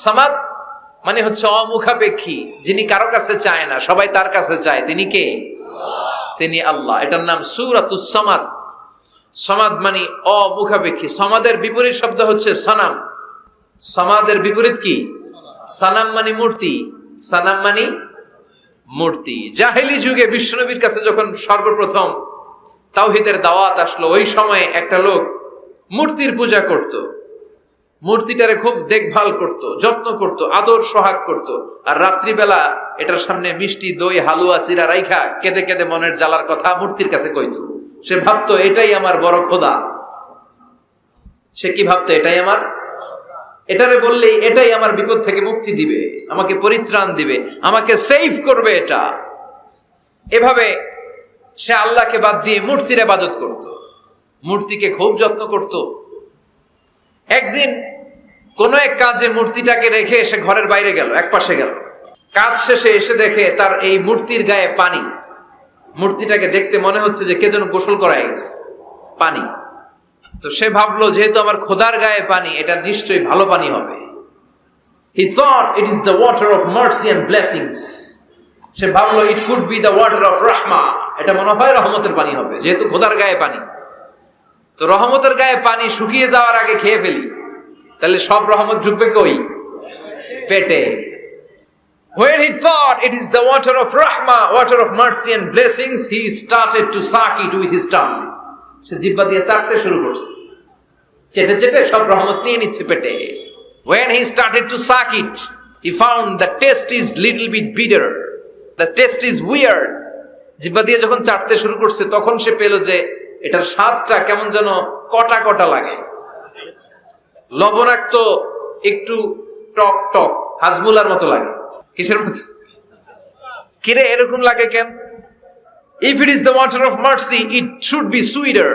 সামাদ মানে হচ্ছে অমুখাপেক্ষী, যিনি কারো কাছে চায় না, সবাই তার কাছে চায়। তিনি কে? তিনি আল্লাহ। এটার নাম সূরাতুস সামাদ। সামাদ মানে অমুখাপেক্ষী। সামাদের বিপরীত শব্দ হচ্ছে সনাম। সামাদের বিপরীত কি? সানাম মানে মূর্তি। সানাম মানে মূর্তি। জাহেলি যুগে বিশ্বনবীর কাছে যখন সর্বপ্রথম তাওহীদের দাওয়াত আসলো, ওই সময়ে একটা লোক মূর্তির পূজা করত, মূর্তিটারে খুব দেখভাল করত, যত্ন করত, আদর সোহাগ করত। আর রাত্রিবেলা এটার সামনে মিষ্টি দই হালুয়া চিরা রাইখা কেঁদে কেঁদে মনের জ্বালার কথা মূর্তির কাছে কইত। সে ভাবতো এটাই আমার বড় খোদা। সে কি ভাবতো? এটাই আমার, এটারে বললেই এটাই আমার বিপদ থেকে মুক্তি দিবে, আমাকে পরিত্রাণ দিবে, আমাকে সেভ করবে এটা। এভাবে সে আল্লাহকে বাদ দিয়ে মূর্তির ইবাদত করত, মূর্তিকে খুব যত্ন করত। একদিন কোন এক কাজে মূর্তিটাকে রেখে এসে ঘরের বাইরে গেল, এক পাশে গেল। কাজ শেষে এসে দেখে তার এই মূর্তির গায়ে পানি। মূর্তিটাকে দেখতে মনে হচ্ছে যে কে যেন গোসল করায় গেছে, পানি। তো সে ভাবলো যেহেতু আমার খোদার গায়ে পানি, এটা নিশ্চয়ই ভালো পানি হবে। He thought it is the water of mercy and blessings. সে ভাবলো it could be the water of rahma. এটা মনে হয় রহমতের পানি হবে, যেহেতু খোদার গায়ে পানি। তো রহমতের গায়ে পানি শুকিয়ে যাওয়ার আগে খেয়ে ফেলি, তাহলে সব রহমত ঢুকবে কই? পেটে। When he thought it is the water of rahma, water of mercy and blessings, he started to suck it with his tongue. সে জিহ্বা দিয়ে চাটতে শুরু করছে, চেটে চেটে সব রহমত নিয়ে নিচ্ছে পেটে। When he started to suck it, he found the taste is little bit bitter. The taste is weird. জিহ্বা দিয়ে যখন চাটতে শুরু করছে, তখন সে পেল যে এটার স্বাদটা কেমন যেন কটা কটা লাগে, লবণাক্ত, একটু টক টক, হাজমুলার মতো লাগে। কিসের মতো? কিরে এরকম লাগে কেন? If it is the water of mercy, it should be sweeter.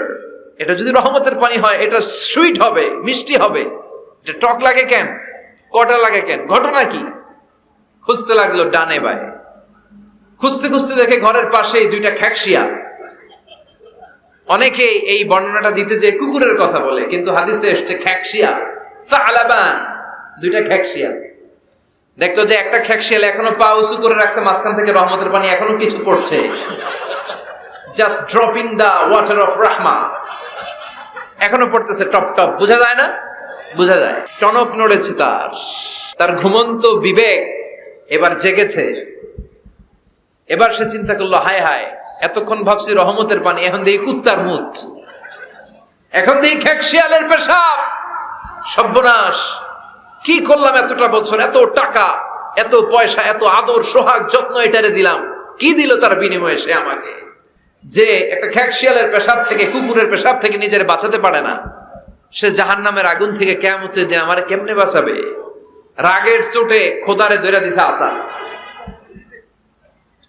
এটা যদি রহমতের পানি হয়, এটা সুইট হবে, মিষ্টি হবে। এটা টক লাগে কেন, কটা লাগে কেন, ঘটনা কি? খুঁজতে লাগলো ডানে বায়ে। খুঁজতে খুঁজতে দেখে ঘরের পাশেই দুইটা খ্যাকশিয়া। অনেকে এই বর্ণনাটা দিতে যে কুকুরের কথা বলে, কিন্তু হাদিসে এসছে খ্যাকশিয়া, সালাবান, দুইটা খ্যাকশিয়া। দেখতো যে একটা খ্যাকশিয়াল এখনো পা উঁচু করে রাখছে, মাঝখান থেকে রহমতের পানি এখনো কিছু পড়ছে। Just dropping the water of রাহমা, এখনো পড়তেছে টপ টপ। বোঝা যায় না? বোঝা যায়। টনক নড়েছে তার, তার ঘুমন্ত বিবেক এবার জেগেছে। এবার সে চিন্তা করলো, হায় হায়, এতক্ষণ ভাবছি রহমতের পানি, এখন দেখি কুত্তার মুত, এখন দেখি খ্যাকশিয়ালের পেশাব। সর্বনাশ, কি করলাম এতটা বছর, এত টাকা, এত পয়সা, এত আদর সোহাগ যত্ন এটারে দিলাম, কি দিল তার বিনিময়ে সে আমাকে? যে একটা খ্যাকশিয়ালের পেশাব থেকে, কুকুরের পেশাব থেকে নিজের বাঁচাতে পারে না, সে জাহান্নামের আগুন থেকে কিয়ামতের দিন আমারে কেমনে বাঁচাবে? রাগের চোটে খোদারে ধরে দিছে আসা।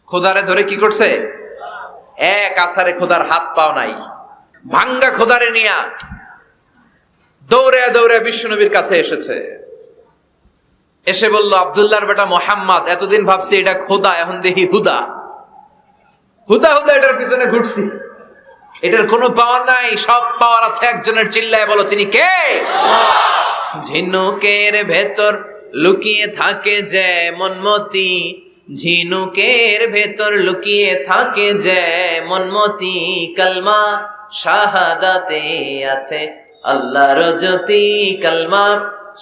খোদারে ধরে কি করছে? এক আসারে খোদার হাত পাও নাই, ভাঙ্গা খোদারে নিয়া দৌড়ে দৌড়ে বিশ্বনবীর কাছে এসেছে। এসে বলল, আব্দুল্লাহর বেটা মোহাম্মদ, এতদিন ভাবছি এটা খোদা, এখন দেখি হুদা। হুদা হুদা এটার পিছনে ঘুরছি, এটার কোনো পাওয়ার নাই, সব পাওয়ার আছে একজনের। চিল্লায় বলো, তিনি কে? ঝিনুকের ভেতর লুকিয়ে থাকে যেমন মতি, ঝিনুকের ভেতর লুকিয়ে থাকে যেমন মতি, কালমা শাহাদাতে আছে আল্লাহর জ্যোতি, কালমা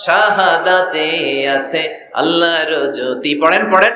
শাহাদাতে আছে আল্লাহর জ্যোতি। পড়েন পড়েন।